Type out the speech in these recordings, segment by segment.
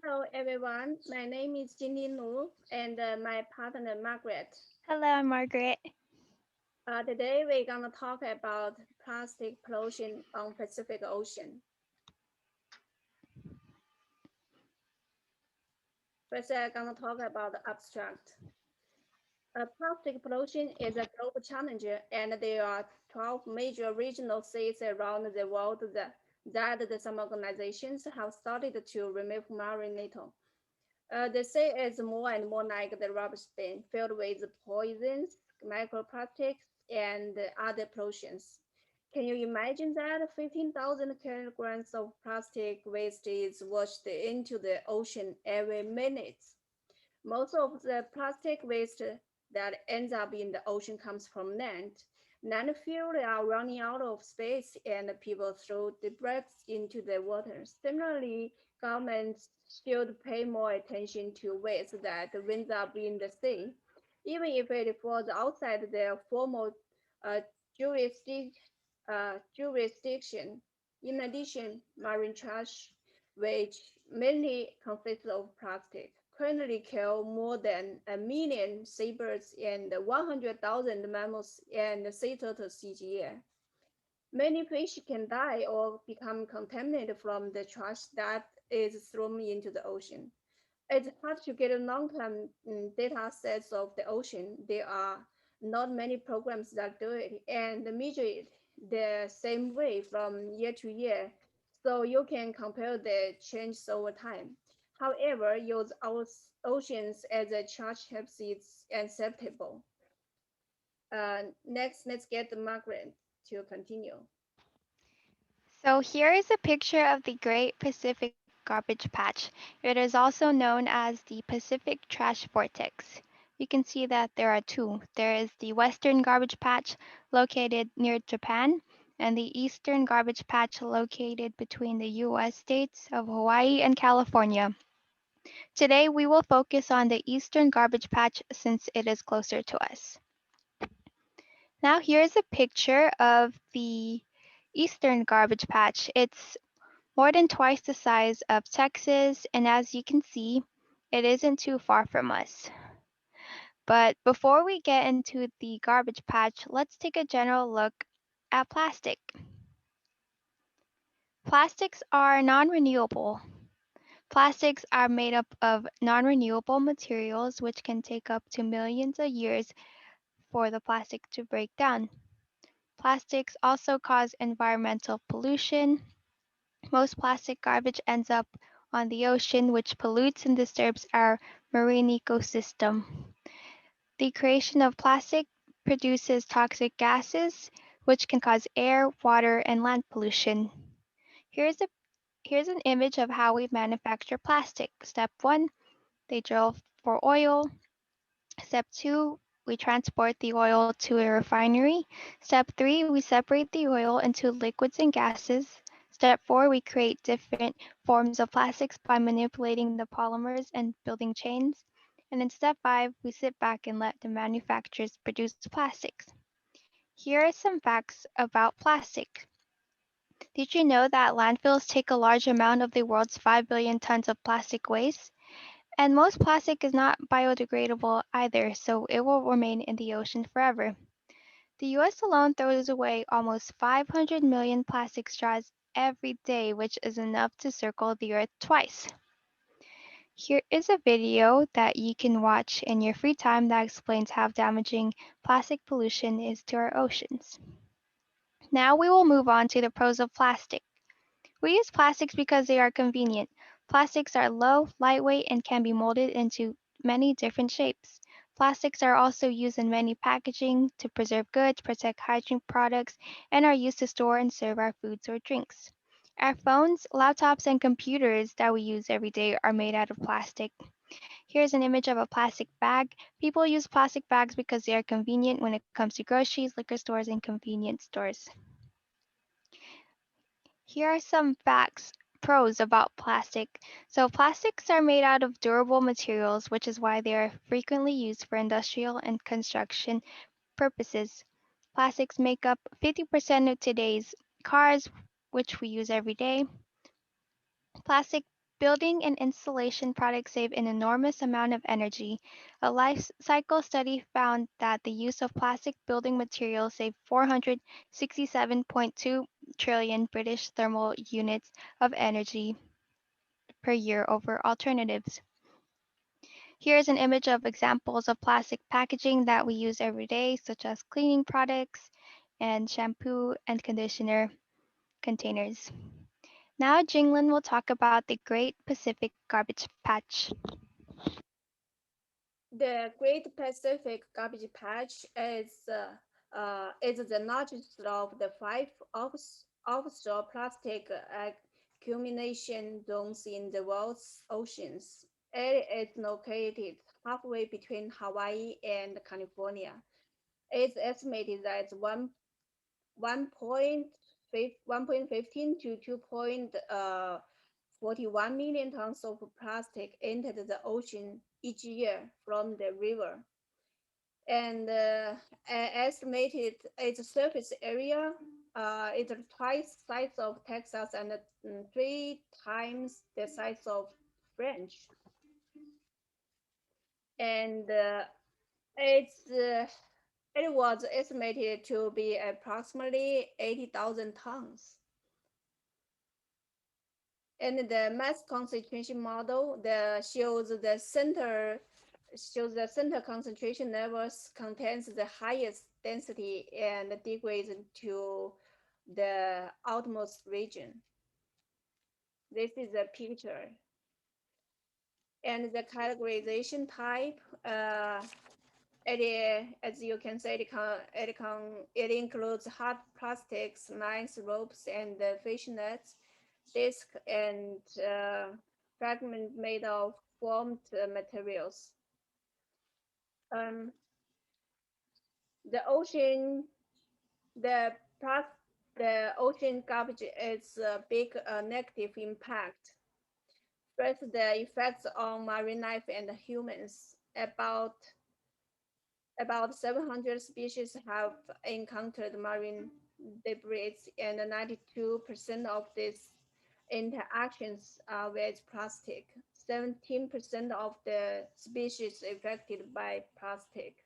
Hello, everyone. My name is Jinli Nu and my partner Margaret. Hello, Margaret. Today we're gonna talk about plastic pollution on Pacific Ocean. First, I'm gonna talk about the abstract. Plastic pollution is a global challenge, and there are 12 major regional cities around the world that some organizations have started to remove marine litter. The sea is more and more like the rubber bin, filled with poisons, microplastics, and other pollutions. Can you imagine that 15,000 kilograms of plastic waste is washed into the ocean every minute? Most of the plastic waste that ends up in the ocean comes from land. Landfills are running out of space and people throw debris into the water. Similarly, governments should pay more attention to waste that ends up in the sea, even if it falls outside their formal uh, jurisdic- jurisdiction. In addition, marine trash, which mainly consists of plastic, currently kill more than a million seabirds and 100,000 mammals and sea turtles each year. Many fish can die or become contaminated from the trash that is thrown into the ocean. It's hard to get a long-term data sets of the ocean. There are not many programs that do it and measure it the same way from year to year, so you can compare the changes over time. However, use our oceans as a charge helps it's acceptable. Next, let's get Margaret to continue. So here is a picture of the Great Pacific Garbage Patch. It is also known as the Pacific Trash Vortex. You can see that there are two. There is the Western Garbage Patch located near Japan and the Eastern Garbage Patch located between the US states of Hawaii and California. Today we will focus on the Eastern Garbage Patch since it is closer to us. Now here's a picture of the Eastern Garbage Patch. It's more than twice the size of Texas, and as you can see, it isn't too far from us. But before we get into the garbage patch, let's take a general look at plastic. Plastics are non-renewable. Plastics are made up of non-renewable materials which can take up to millions of years for the plastic to break down. Plastics also cause environmental pollution. Most plastic garbage ends up on the ocean, which pollutes and disturbs our marine ecosystem. The creation of plastic produces toxic gases, which can cause air, water, and land pollution. Here's, a, here's an image of how we manufacture plastic. Step 1, they drill for oil. Step 2, we transport the oil to a refinery. Step 3, we separate the oil into liquids and gases. Step 4, we create different forms of plastics by manipulating the polymers and building chains. And in step 5, we sit back and let the manufacturers produce plastics. Here are some facts about plastic. Did you know that landfills take a large amount of the world's 5 billion tons of plastic waste? And most plastic is not biodegradable either, so it will remain in the ocean forever. The US alone throws away almost 500 million plastic straws every day, which is enough to circle the earth twice. Here is a video that you can watch in your free time that explains how damaging plastic pollution is to our oceans. Now we will move on to the pros of plastic. We use plastics because they are convenient. Plastics are low, lightweight, and can be molded into many different shapes. Plastics are also used in many packaging to preserve goods, protect hygiene products, and are used to store and serve our foods or drinks. Our phones, laptops, and computers that we use every day are made out of plastic. Here's an image of a plastic bag. People use plastic bags because they are convenient when it comes to groceries, liquor stores, and convenience stores. Here are some facts, pros about plastic. So plastics are made out of durable materials, which is why they are frequently used for industrial and construction purposes. Plastics make up 50% of today's cars, which we use every day. Plastic Building and installation products save an enormous amount of energy. A life cycle study found that the use of plastic building materials saved 467.2 trillion British thermal units of energy per year over alternatives. Here's an image of examples of plastic packaging that we use every day, such as cleaning products and shampoo and conditioner containers. Now, Jinglin will talk about the Great Pacific Garbage Patch. The Great Pacific Garbage Patch is the largest of the five offshore plastic accumulation zones in the world's oceans. It is located halfway between Hawaii and California. It's estimated that 1.15 to 2.41 million tons of plastic entered the ocean each year from the river. And estimated its surface area is twice size of Texas and 3 times the size of French. And it's it was estimated to be approximately 80,000 tons. And the mass concentration model shows the center concentration levels contains the highest density and degrades to the outermost region. This is a picture. And the categorization type, as you can see, it includes hard plastics, lines, ropes, and fish nets, disc, and fragment made of formed materials. Um, the ocean, the the ocean garbage is a big negative impact. First, the effects on marine life and humans. About 700 species have encountered marine debris, and 92% of these interactions are with plastic. 17% of the species affected by plastic.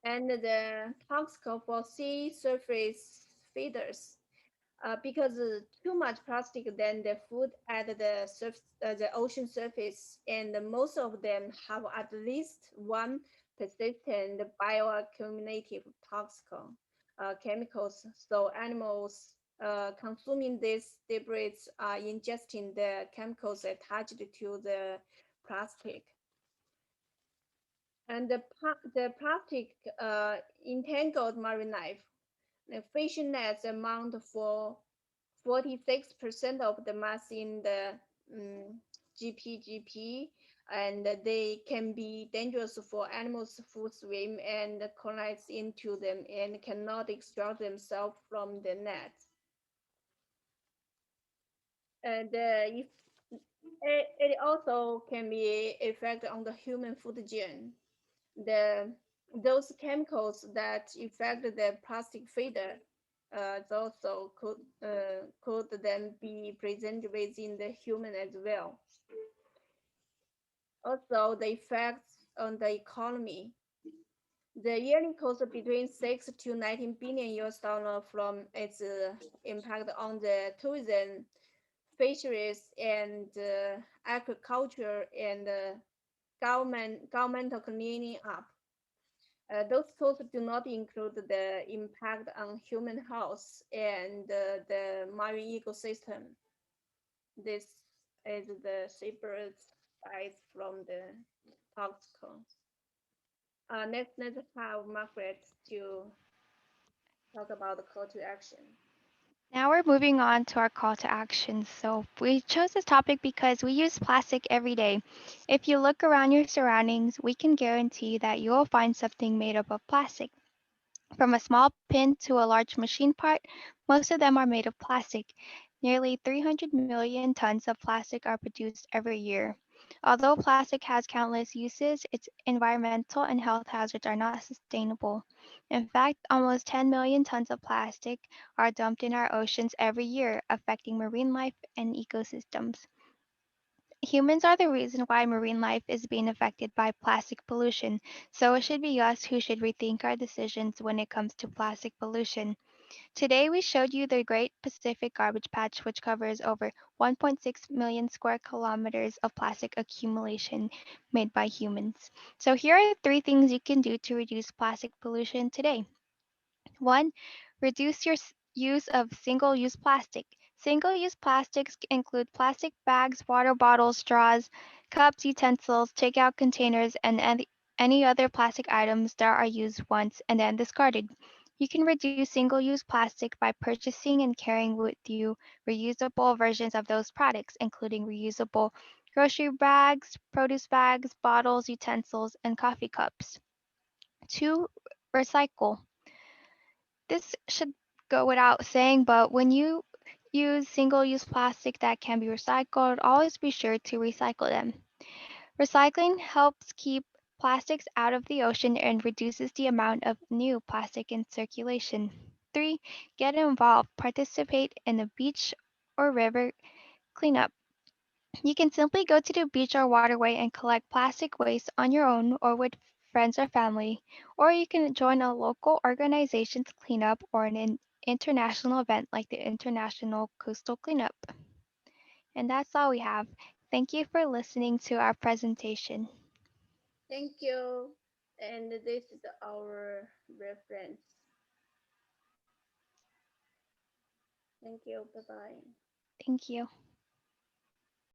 And the toxic for sea surface feeders. Because too much plastic then the food at the ocean surface, and most of them have at least one persistent bioaccumulative toxic chemicals. So animals consuming these debris are ingesting the chemicals attached to the plastic. And the plastic entangled marine life. The fishing nets amount for 46% of the mass in the GPGP, and they can be dangerous for animals who swim and collide into them and cannot extract themselves from the net. And it also can be effect on the human food chain. Those chemicals that affect the plastic feeder also could then be present within the human as well. Also, the effects on the economy. The yearly cost between 6 to 19 billion US dollar from its impact on the tourism, fisheries, and agriculture, and governmental cleaning up. Those costs do not include the impact on human health and the marine ecosystem. This is the separate side from the toxicants. Next, let's have Margaret to talk about the call to action. Now we're moving on to our call to action. So we chose this topic because we use plastic every day. If you look around your surroundings, we can guarantee that you will find something made up of plastic. From a small pin to a large machine part, most of them are made of plastic. Nearly 300 million tons of plastic are produced every year. Although plastic has countless uses, its environmental and health hazards are not sustainable. In fact, almost 10 million tons of plastic are dumped in our oceans every year, affecting marine life and ecosystems. Humans are the reason why marine life is being affected by plastic pollution, so it should be us who should rethink our decisions when it comes to plastic pollution. Today, we showed you the Great Pacific Garbage Patch, which covers over 1.6 million square kilometers of plastic accumulation made by humans. So, here are three things you can do to reduce plastic pollution today. One, reduce your use of single use plastic. Single use plastics include plastic bags, water bottles, straws, cups, utensils, takeout containers, and any other plastic items that are used once and then discarded. You can reduce single use plastic by purchasing and carrying with you reusable versions of those products, including reusable grocery bags, produce bags, bottles, utensils, and coffee cups. Two, recycle. This should go without saying, but when you use single use plastic that can be recycled, always be sure to recycle them. Recycling helps keep plastics out of the ocean and reduces the amount of new plastic in circulation. 3. Get involved. Participate in a beach or river cleanup. You can simply go to the beach or waterway and collect plastic waste on your own or with friends or family, or you can join a local organization's cleanup or an international event like the International Coastal Cleanup. And that's all we have. Thank you for listening to our presentation. Thank you. And this is our reference. Thank you. Bye bye. Thank you.